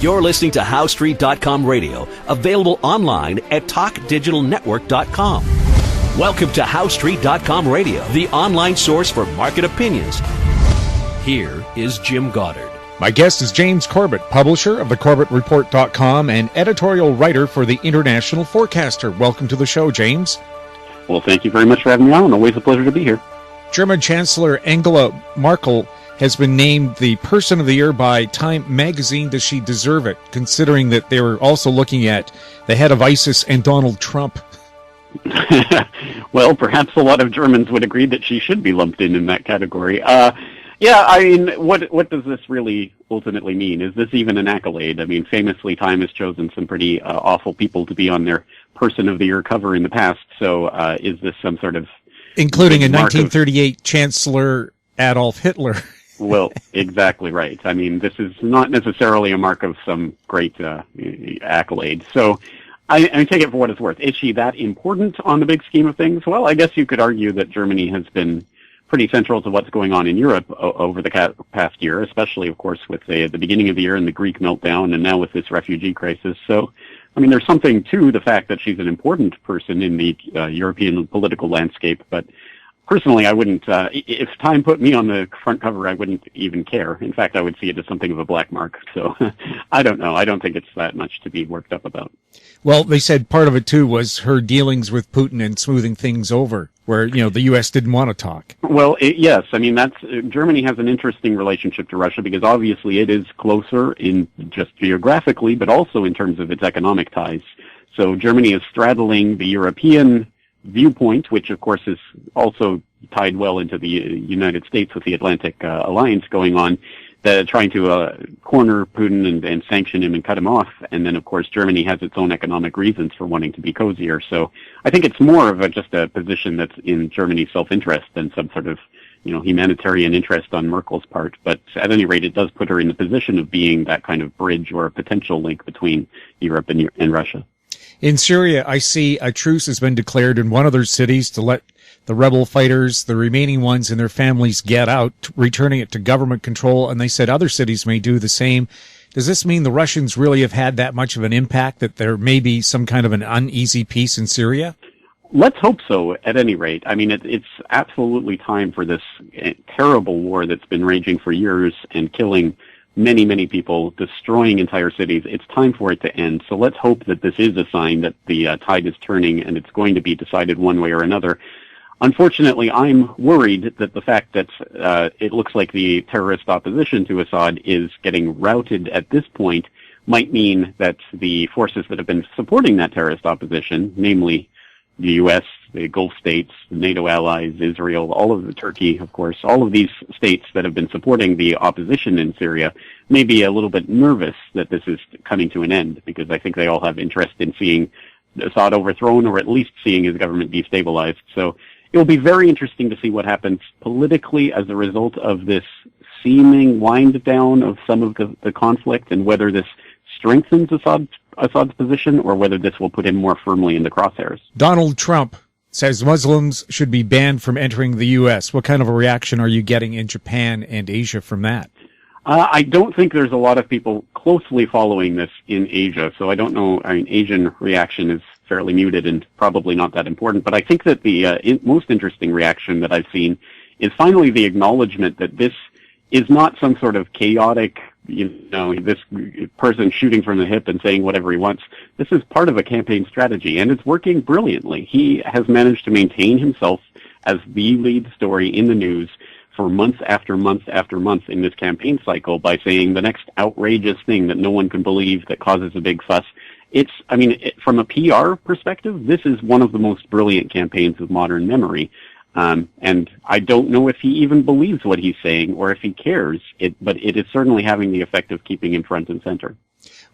You're listening to HowStreet.com radio, available online at TalkDigitalNetwork.com. Welcome to HowStreet.com radio, the online source for market opinions. Here is Jim Goddard. My guest is James Corbett, publisher of thecorbettreport.com and editorial writer for the International Forecaster. Welcome to the show, James. Well, thank you very much for having me on. Always a pleasure to be here. German Chancellor Angela Merkel has been named the Person of the Year by Time magazine. Does she deserve it, considering that they were also looking at the head of ISIS and Donald Trump? Well, perhaps a lot of Germans would agree that she should be lumped in that category. Yeah, I mean, what does this really ultimately mean? Is this even an accolade? I mean, famously, Time has chosen some pretty awful people to be on their Person of the Year cover in the past, so is this some sort of... Including a 1938 Chancellor Adolf Hitler. Well, exactly right. I mean, this is not necessarily a mark of some great accolade. So I take it for what it's worth. Is she that important on the big scheme of things? Well, I guess you could argue that Germany has been pretty central to what's going on in Europe over the past year, especially, of course, with the beginning of the year and the Greek meltdown, and now with this refugee crisis. So, I mean, there's something to the fact that she's an important person in the European political landscape, but personally, I wouldn't, if Time put me on the front cover, I wouldn't even care. In fact, I would see it as something of a black mark. So I don't know. I don't think it's that much to be worked up about. Well, they said part of it, too, was her dealings with Putin and smoothing things over, where, you know, the U.S. didn't want to talk. Well, yes. I mean, Germany has an interesting relationship to Russia because obviously it is closer in just geographically, but also in terms of its economic ties. So Germany is straddling the European viewpoint, which of course is also tied well into the United States with the Atlantic Alliance going on, trying to corner Putin and sanction him and cut him off. And then, of course, Germany has its own economic reasons for wanting to be cozier. So I think it's more of just a position that's in Germany's self-interest than some sort of, you know, humanitarian interest on Merkel's part. But at any rate, it does put her in the position of being that kind of bridge or a potential link between Europe and Russia. In Syria, I see a truce has been declared in one of their cities to let the rebel fighters, the remaining ones and their families, get out, returning it to government control, and they said other cities may do the same. Does this mean the Russians really have had that much of an impact, that there may be some kind of an uneasy peace in Syria? Let's hope so, at any rate. I mean, it's absolutely time for this terrible war that's been raging for years and killing many, many people, destroying entire cities. It's time for it to end. So let's hope that this is a sign that the tide is turning and it's going to be decided one way or another. Unfortunately, I'm worried that the fact that it looks like the terrorist opposition to Assad is getting routed at this point might mean that the forces that have been supporting that terrorist opposition, namely the U.S., the Gulf states, the NATO allies, Israel, all of the Turkey, of course, all of these states that have been supporting the opposition in Syria may be a little bit nervous that this is coming to an end, because I think they all have interest in seeing Assad overthrown or at least seeing his government destabilized. So it will be very interesting to see what happens politically as a result of this seeming wind down of some of the conflict, and whether this strengthens Assad's position or whether this will put him more firmly in the crosshairs. Donald Trump says Muslims should be banned from entering the U.S. What kind of a reaction are you getting in Japan and Asia from that? I don't think there's a lot of people closely following this in Asia, so I don't know. I mean, Asian reaction is fairly muted and probably not that important, but I think that the most interesting reaction that I've seen is finally the acknowledgement that this is not some sort of chaotic, this person shooting from the hip and saying whatever he wants. This is part of a campaign strategy, and it's working brilliantly. He has managed to maintain himself as the lead story in the news for month after month after month in this campaign cycle by saying the next outrageous thing that no one can believe that causes a big fuss. From a PR perspective, this is one of the most brilliant campaigns of modern memory. And I don't know if he even believes what he's saying or if he cares, but it is certainly having the effect of keeping him front and center.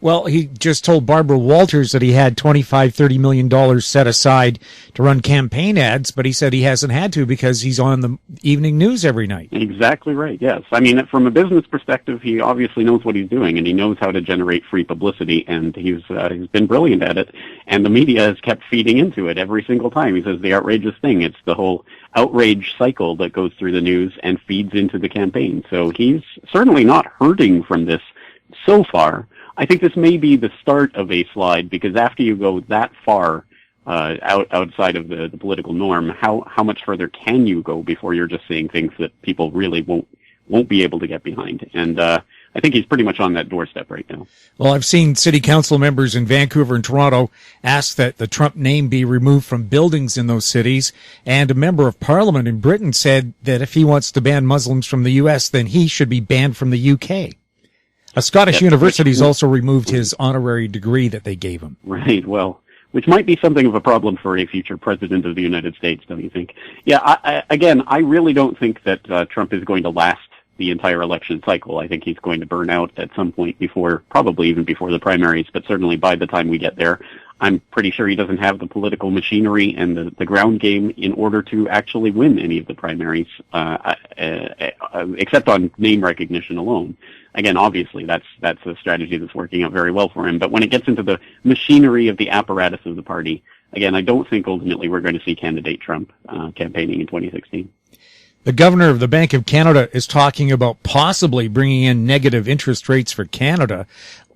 Well, he just told Barbara Walters that he had $25-30 million set aside to run campaign ads, but he said he hasn't had to because he's on the evening news every night. Exactly right, yes. I mean, from a business perspective, he obviously knows what he's doing, and he knows how to generate free publicity, and he's been brilliant at it. And the media has kept feeding into it every single time. He says the outrageous thing. It's the whole outrage cycle that goes through the news and feeds into the campaign. So he's certainly not hurting from this so far. I think this may be the start of a slide, because after you go that far outside of the political norm, how much further can you go before you're just seeing things that people really won't be able to get behind? And I think he's pretty much on that doorstep right now. Well, I've seen city council members in Vancouver and Toronto ask that the Trump name be removed from buildings in those cities. And a member of parliament in Britain said that if he wants to ban Muslims from the U.S., then he should be banned from the U.K. A Scottish university's also removed his honorary degree that they gave him. Right, well, which might be something of a problem for a future president of the United States, don't you think? Yeah, I really don't think that Trump is going to last the entire election cycle. I think he's going to burn out at some point probably even before the primaries, but certainly by the time we get there, I'm pretty sure he doesn't have the political machinery and the ground game in order to actually win any of the primaries, except on name recognition alone. Again, obviously, that's a strategy that's working out very well for him. But when it gets into the machinery of the apparatus of the party, again, I don't think ultimately we're going to see candidate Trump campaigning in 2016. The governor of the Bank of Canada is talking about possibly bringing in negative interest rates for Canada.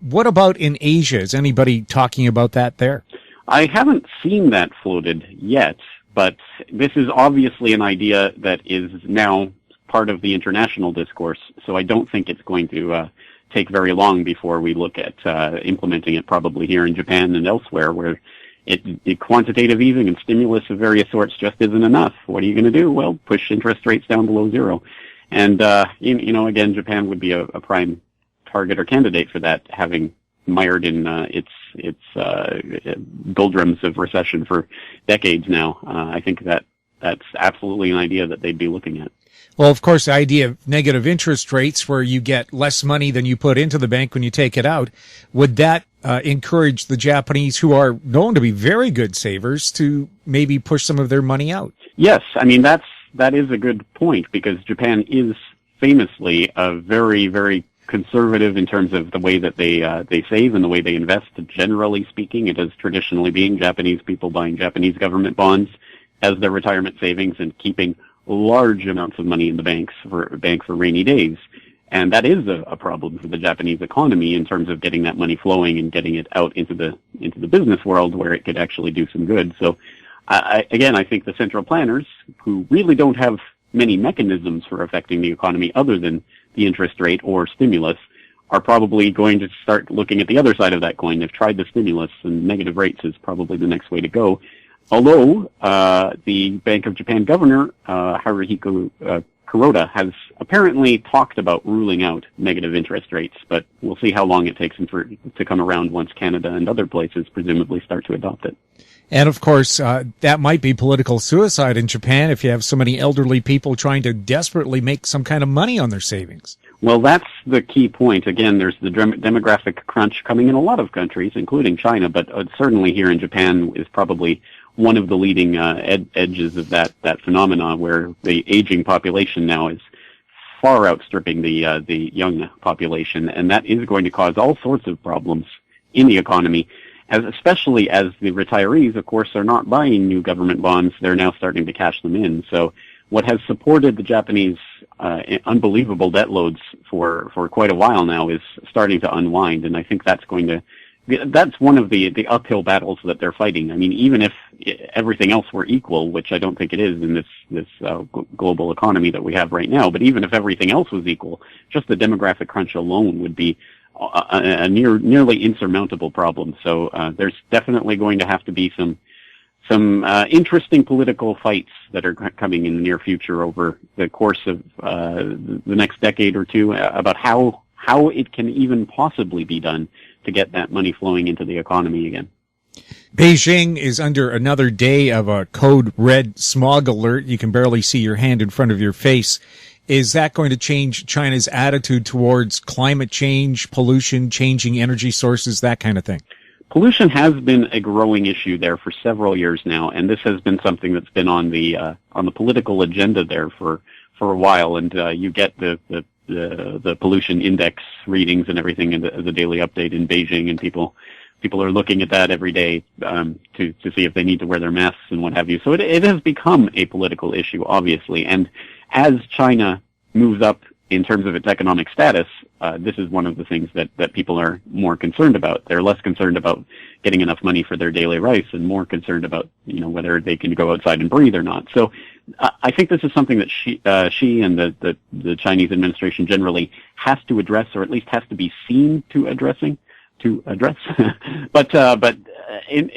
What about in Asia? Is anybody talking about that there? I haven't seen that floated yet, but this is obviously an idea that is now part of the international discourse, so I don't think it's going to take very long before we look at implementing it probably here in Japan and elsewhere, where quantitative easing and stimulus of various sorts just isn't enough. What are you going to do? Well, push interest rates down below zero. And, again, Japan would be a prime target or candidate for that, having mired in its doldrums of recession for decades now. I think that's absolutely an idea that they'd be looking at. Well, of course, the idea of negative interest rates where you get less money than you put into the bank when you take it out, would that encourage the Japanese, who are known to be very good savers, to maybe push some of their money out? Yes, I mean, that is a good point, because Japan is famously very, very conservative in terms of the way that they save and the way they invest. Generally speaking, it has traditionally been Japanese people buying Japanese government bonds as their retirement savings and keeping large amounts of money in the bank for rainy days. And that is a problem for the Japanese economy in terms of getting that money flowing and getting it out into the business world where it could actually do some good. So I think the central planners, who really don't have many mechanisms for affecting the economy other than the interest rate or stimulus, are probably going to start looking at the other side of that coin. They've tried the stimulus, and negative rates is probably the next way to go. Although the Bank of Japan governor, Haruhiko Kuroda, has apparently talked about ruling out negative interest rates, but we'll see how long it takes him to come around once Canada and other places presumably start to adopt it. And of course, that might be political suicide in Japan if you have so many elderly people trying to desperately make some kind of money on their savings. Well, that's the key point. Again, there's the demographic crunch coming in a lot of countries, including China, but certainly here in Japan is probably one of the leading edges of that phenomenon, where the aging population now is far outstripping the young population, and that is going to cause all sorts of problems in the economy, especially as the retirees, of course, are not buying new government bonds. They're now starting to cash them in. So what has supported the Japanese unbelievable debt loads for quite a while now is starting to unwind, and I think that's one of the uphill battles that they're fighting. I mean, even if everything else were equal, which I don't think it is in this global economy that we have right now, but even if everything else was equal, just the demographic crunch alone would be a nearly insurmountable problem. So there's definitely going to have to be some interesting political fights that are coming in the near future over the course of the next decade or two about how it can even possibly be done to get that money flowing into the economy again. Beijing is under another day of a code red smog alert. You can barely see your hand in front of your face. Is that going to change China's attitude towards climate change, pollution, changing energy sources, that kind of thing? Pollution has been a growing issue there for several years now, and this has been something that's been on the political agenda there for a while. And you get the pollution index readings and everything as a daily update in Beijing, and people are looking at that every day to see if they need to wear their masks and what have you. So it has become a political issue, obviously. And as China moves up in terms of its economic status, this is one of the things that people are more concerned about. They're less concerned about getting enough money for their daily rice and more concerned about, whether they can go outside and breathe or not. So I think this is something that she and the Chinese administration generally has to address, or at least has to be seen to address. But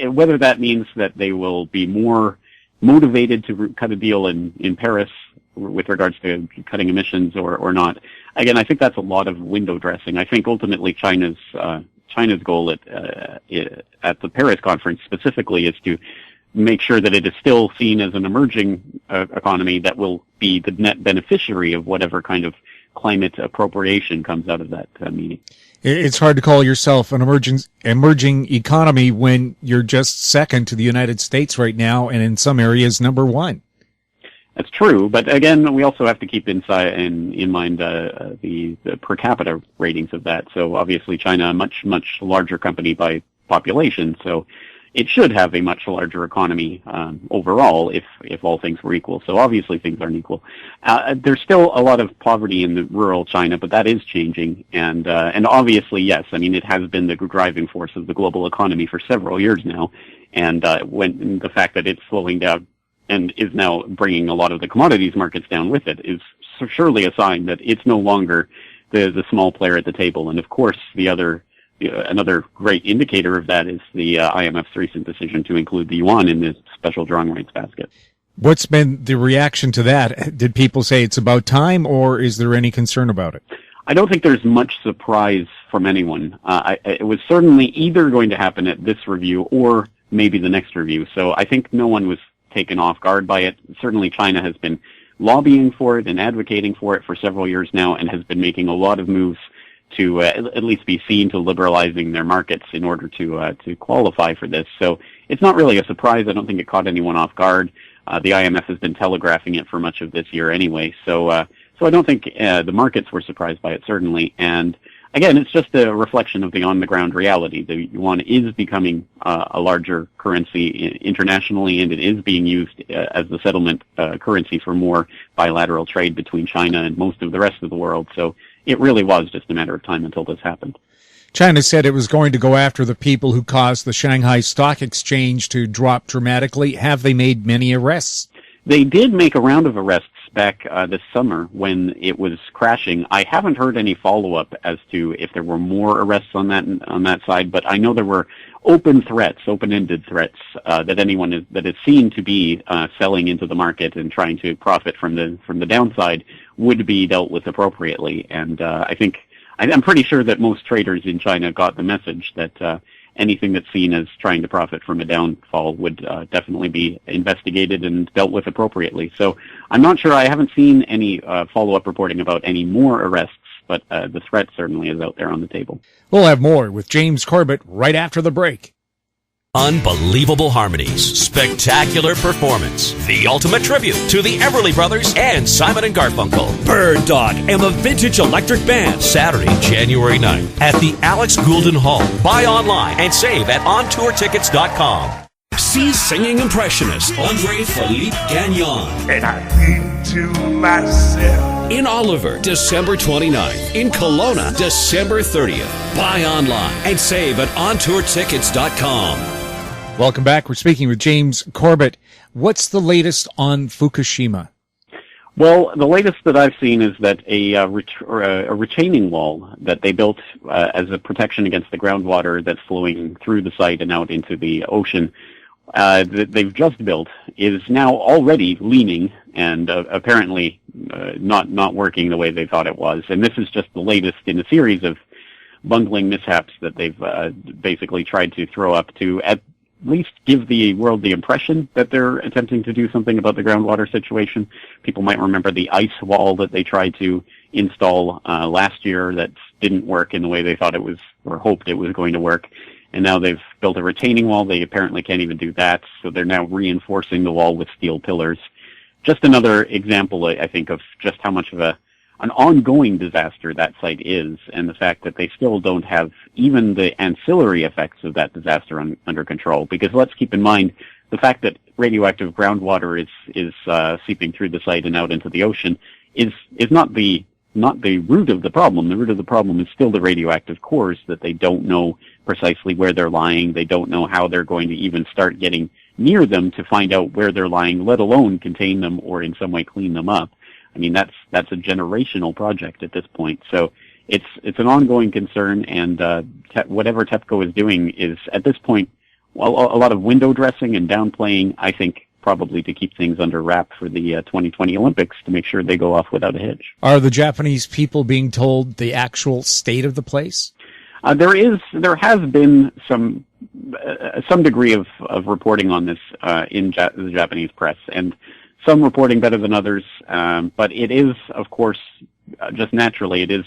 whether that means that they will be more motivated to cut a deal in Paris with regards to cutting emissions or not. Again, I think that's a lot of window dressing. I think ultimately China's goal at the Paris conference specifically is to make sure that it is still seen as an emerging economy that will be the net beneficiary of whatever kind of climate appropriation comes out of that meeting. It's hard to call yourself an emerging economy when you're just second to the United States right now, and in some areas number one. That's true, but again, we also have to keep in mind the per capita ratings of that. So obviously, China, a much larger company by population, so it should have a much larger economy overall if all things were equal. So obviously things aren't equal. There's still a lot of poverty in the rural China, but that is changing. And obviously, yes, I mean, it has been the driving force of the global economy for several years now. And when the fact that it's slowing down and is now bringing a lot of the commodities markets down with it is surely a sign that it's no longer the small player at the table. And of course, another great indicator of that is the IMF's recent decision to include the yuan in the special drawing rights basket. What's been the reaction to that? Did people say it's about time, or is there any concern about it? I don't think there's much surprise from anyone. It was certainly either going to happen at this review or maybe the next review. So I think no one was taken off guard by it. Certainly China has been lobbying for it and advocating for it for several years now and has been making a lot of moves to at least be seen to liberalizing their markets in order to qualify for this. So it's not really a surprise. I don't think it caught anyone off guard. The IMF has been telegraphing it for much of this year anyway. So I don't think the markets were surprised by it, certainly. And again, it's just a reflection of the on-the-ground reality. The yuan is becoming a larger currency internationally, and it is being used as the settlement currency for more bilateral trade between China and most of the rest of the world. So it really was just a matter of time until this happened. China said it was going to go after the people who caused the Shanghai Stock Exchange to drop dramatically. Have they made many arrests? They did make a round of arrests back this summer when it was crashing. I haven't heard any follow-up as to if there were more arrests on that side, but I know there were open-ended threats that anyone that is seen to be selling into the market and trying to profit from the downside would be dealt with appropriately. And I'm pretty sure that most traders in China got the message that anything that's seen as trying to profit from a downfall would definitely be investigated and dealt with appropriately. So I'm not sure. I haven't seen any follow-up reporting about any more arrests, but the threat certainly is out there on the table. We'll have more with James Corbett right after the break. Unbelievable harmonies, spectacular performance, the ultimate tribute to the Everly Brothers and Simon & Garfunkel. Bird Dog and the Vintage Electric Band, Saturday, January 9th at the Alex Goulden Hall. Buy online and save at ontourtickets.com. See singing impressionist Andre Philippe Gagnon. And I think to myself, in Oliver, December 29th. In Kelowna, December 30th. Buy online and save at ontourtickets.com. Welcome back. We're speaking with James Corbett. What's the latest on Fukushima? Well, the latest that I've seen is that a retaining wall that they built as a protection against the groundwater that's flowing through the site and out into the ocean that they've just built is now already leaning and apparently not working the way they thought it was. And this is just the latest in a series of bungling mishaps that they've basically tried to throw up to at least give the world the impression that they're attempting to do something about the groundwater situation. People might remember the ice wall that they tried to install last year that didn't work in the way they thought it was or hoped it was going to work. And now they've built a retaining wall. They apparently can't even do that, so they're now reinforcing the wall with steel pillars. Just another example, I think, of just how much of an ongoing disaster that site is, and the fact that they still don't have even the ancillary effects of that disaster under control. Because let's keep in mind the fact that radioactive groundwater is seeping through the site and out into the ocean is not the not the root of the problem. The root of the problem is still the radioactive cores, that they don't know precisely where they're lying. They don't know how they're going to even start getting near them to find out where they're lying, let alone contain them or in some way clean them up. I mean, that's a generational project at this point. So it's an ongoing concern, and whatever TEPCO is doing is, at this point, well, a lot of window dressing and downplaying, I think, probably to keep things under wrap for the 2020 Olympics, to make sure they go off without a hitch. Are the Japanese people being told the actual state of the place? There has been some degree of reporting on this in the Japanese press, and some reporting better than others. But it is, of course, just naturally, it is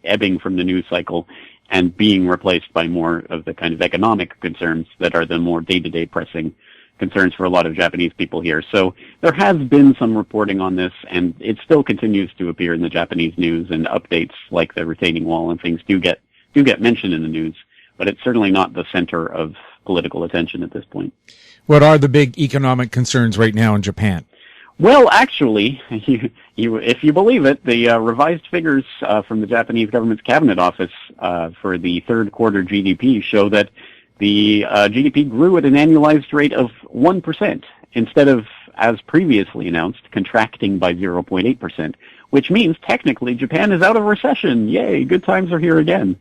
ebbing from the news cycle and being replaced by more of the kind of economic concerns that are the more day-to-day pressing concerns for a lot of Japanese people here. So there has been some reporting on this, and it still continues to appear in the Japanese news, and updates like the retaining wall and things do get mentioned in the news, but it's certainly not the center of political attention at this point. What are the big economic concerns right now in Japan? Well, actually, if you believe it, the revised figures from the Japanese government's cabinet office for the third quarter GDP show that the GDP grew at an annualized rate of 1%, instead of, as previously announced, contracting by 0.8%, which means technically Japan is out of recession. Yay, good times are here again,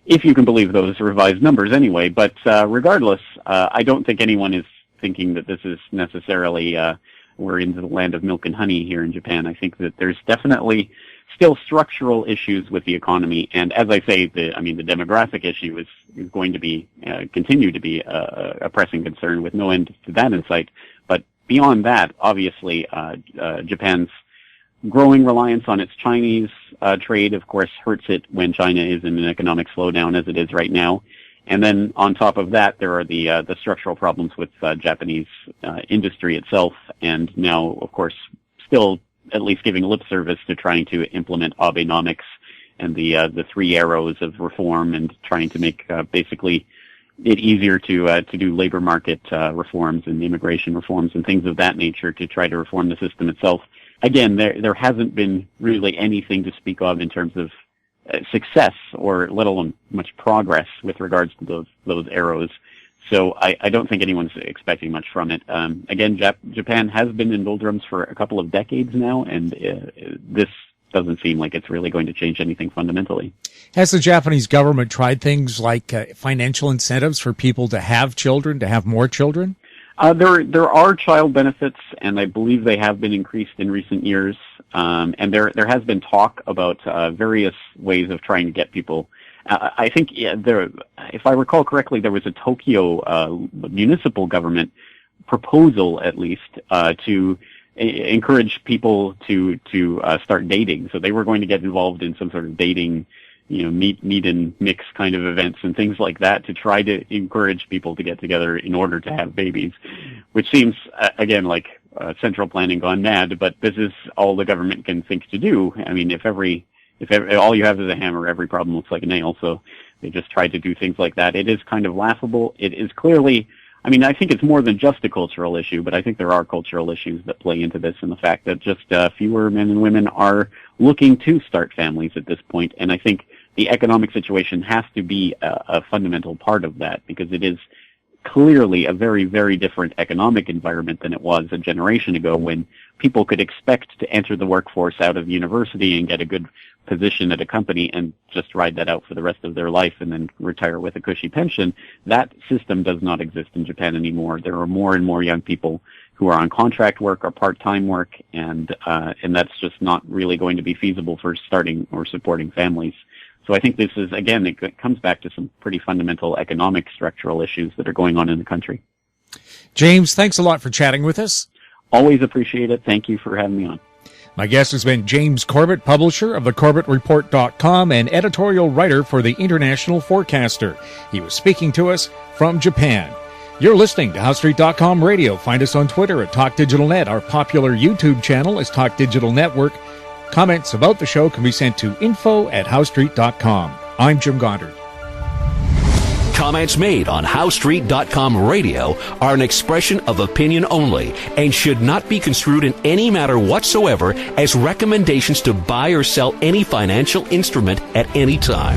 if you can believe those revised numbers anyway. But regardless, I don't think anyone is thinking that this is necessarily we're into the land of milk and honey here in Japan. I think that there's definitely still structural issues with the economy, and as I say, the demographic issue is going to be continue to be a pressing concern with no end to that in sight. But beyond that, obviously, Japan's growing reliance on its Chinese trade, of course, hurts it when China is in an economic slowdown, as it is right now. And then on top of that, there are the structural problems with Japanese industry itself, and now, of course, still at least giving lip service to trying to implement Abenomics and the three arrows of reform, and trying to make basically it easier to do labor market reforms and immigration reforms and things of that nature to try to reform the system itself. Again, there hasn't been really anything to speak of in terms of success, or let alone much progress with regards to those arrows. So I don't think anyone's expecting much from it. Again, Japan has been in doldrums for a couple of decades now, and this doesn't seem like it's really going to change anything fundamentally. Has the Japanese government tried things like financial incentives for people to have children, to have more children? There are child benefits, and I believe they have been increased in recent years. And there has been talk about various ways of trying to get people. I think if I recall correctly, there was a Tokyo municipal government proposal, at least, to encourage people to start dating. So they were going to get involved in some sort of dating, meet and mix kind of events and things like that, to try to encourage people to get together in order to have babies, which seems, again, like central planning gone mad. But this is all the government can think to do. I mean, if all you have is a hammer, every problem looks like a nail. So they just try to do things like that. It is kind of laughable. It is clearly, I mean, I think it's more than just a cultural issue, but I think there are cultural issues that play into this, and the fact that just fewer men and women are looking to start families at this point. And I think the economic situation has to be a fundamental part of that, because it is clearly a very, very different economic environment than it was a generation ago, when people could expect to enter the workforce out of university and get a good position at a company and just ride that out for the rest of their life and then retire with a cushy pension. That system does not exist in Japan anymore. There are more and more young people who are on contract work or part-time work, and that's just not really going to be feasible for starting or supporting families. So I think this is, again, it comes back to some pretty fundamental economic structural issues that are going on in the country. James, thanks a lot for chatting with us. Always appreciate it. Thank you for having me on. My guest has been James Corbett, publisher of the CorbettReport.com and editorial writer for the International Forecaster. He was speaking to us from Japan. You're listening to HowStreet.com radio. Find us on Twitter at TalkDigitalNet. Our popular YouTube channel is Talk Digital Network. Comments about the show can be sent to info@HowStreet.com. I'm Jim Goddard. Comments made on HowStreet.com radio are an expression of opinion only and should not be construed in any matter whatsoever as recommendations to buy or sell any financial instrument at any time.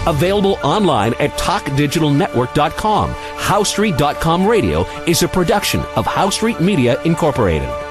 Available online at TalkDigitalNetwork.com. HowStreet.com radio is a production of HowStreet Media Incorporated.